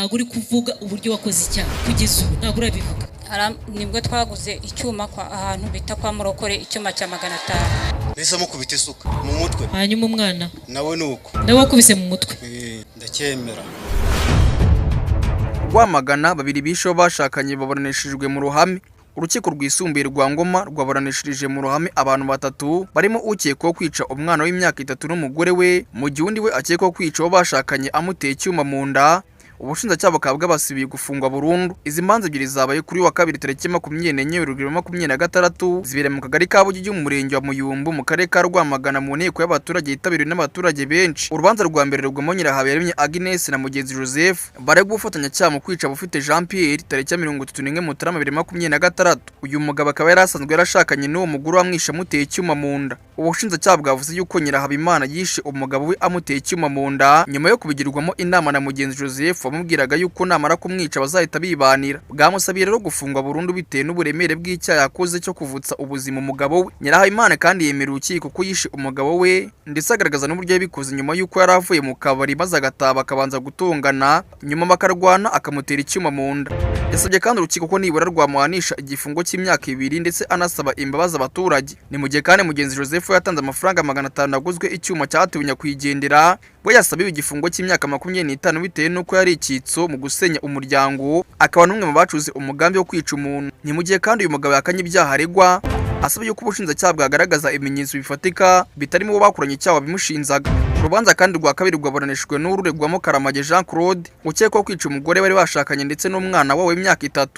ntabwo uri kuvuga uburyo wakoze icyaha kugeza ubu ntabwo urabivuga. Nibwo twaguze icyuma ahantu bita kwa Murokore, icyuma cya 500. Mbese mukubita isuka mu mutwe. Hanyuma umwana nawe nuko nawe wakubise mu mutwe. Ndacyemera. Rwamagana babiri bisho bashakanye baburanishijwe mu ruhame. Urukiko rwisumbuye rwa Ngoma rwaburanishirije mu ruhame abantu batatu barimo ukekwaho kwica umwana w'imyaka 3 n'umugore we, mu gihe undi we akekwaho kwica uwo bashakanye amuteye icyuma mu nda. Ubushinjacyaha bukaba bwabasibiye gufungwa burundu. Izi manza ebyiri zabaye kuri wa kabiri tariki 24/2026 zibere mu kagari ka Bugigi mu murenge wa Muyumbu mu karere ka Rwamagana mu nteko y'abaturage yitabiriwe n'abaturage benshi. Urubanza rwa mbere rugwamo Nyirahaberanye Agnes na Mugenzi Joseph bare gufatanya cyaha mu kwica Bufite Jean Pierre tariki 31 Mutarama 2026. Uyu mugabo akaba yarasanzwe yarashakanye n'uwo mugore wamwisha muteye icyuma mu nda. Ubushinjacyaha bwavuze yuko Nyirahabimana yishe umugabo we amuteye icyuma mu nda nyuma yo kubigirwamo inama na Mugenzi Joseph mubwiraga yuko namara kumwica bazahita bibanira. Bwamusabiye rero gufungwa burundu bitewe n'uburemere bw'icyaha yakoze cyo kuvutsa ubuzima umugabo we. Nyirahabimana kandi yemerera urukiko ko yishe umugabo we ndetse agaragaza n'uburyo yabikoze nyuma yuko yari avuye mu kabari maze agataba akabanza gutongana nyuma bakarwana akamutera icyuma mu nda. Yasabye kandi urukiko ko nibura rwamuhanisha igifungo cy'imyaka 2 ndetse anasaba imbabazi abaturage. Ni mu gihe kandi Mugenzi Joseph yatanze amafaranga 500 aguzwe icyuma cyatuwe nyakwigendera, we yasabiwe igifungo cy'imyaka 25 bitewe n'uko yari icyitso mu gusenya umuryango akaba n'umwe mu bacuze umugambi wo kwica umuntu. Ni mu gihe kandi uyu mugabo yakanye ibyaha aregwa, asaba yuko ubushinjacyaha bwagaragaza ibimenyetso bifatika bitarimo bakuranye icyaha bimushinzaga. Urubanza kandi rwa kabiri rwaburanishijwe n'ururegwamo Karamage Jean Claude ukekwaho kwica umugore bari bashakanye ndetse n'umwana wawe w'imyaka 3.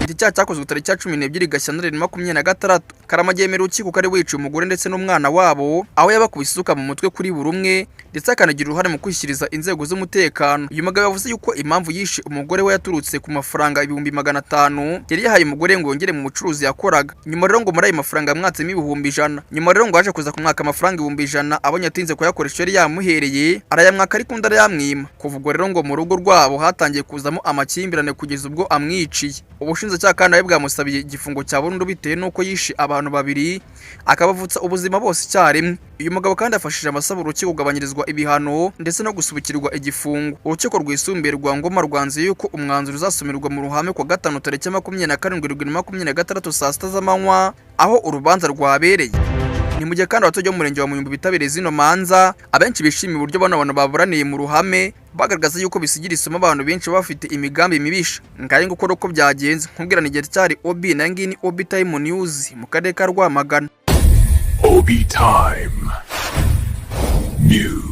Iki cyaha cyakozwe tariki 12 Gashyantare 2026. Karamage yemerera urukiko ko ari wica umugore ndetse n'umwana wabo aho yabakubise isuka mu mutwe kuri buri umwe ndetse akanagira uruhare mu kwishyiriza inzego z'umutekano. Uyu mugabo yavuze yuko impamvu yishe umugore we yaturutse ku mafaranga 500,000 yari yahaye umugore ngo yongere mu bucuruzi yakoraga. Nyuma rero ngo muri ayo mafaranga yamwatsemo 100,000. Nyuma rero ngo aje kuza kumwaka amafaranga 100,000 abonye atinze kuyakoresha yari yamuhereye arayamwaka ariko ndara yamwima. Kuvuga rero ngo mu rugo rwabo hatangiye kuzamo amakimbirane kugeza ubwo amwiciye. Ubushinjacyaha kandi nawe bwamusabiye igifungo cya burundu bitewe n'uko yishe abantu babiri akabavutsa ubuzima bose icyarimwe. Uyu mugabo kandi afashije amasaba urukiko kugabanyirizwa ibihano ndetse no gusubikirwa igifungo. Urukiko rwisumbuye rwa Ngoma rwanze yuko umwanzuro uzasomerwa mu ruhame kwa 5 tariki 27/2026 saa 6 z'amanywa aho urubanza rwabereye. Ni mu gihe kandi abaturage bo mu murenge wa Muyumbu bitabiriye zino manza abenshi bishimiye uburyo bano baburaniye mu ruhame bagaragaza yuko bisigira isomo abantu benshi bafite imigambi mibisha. Ngaye ngo uko byagenze nkubwirana igihe cyari Obi na ngini Obi Time News mu karere ka Rwamagana. Obi Time News.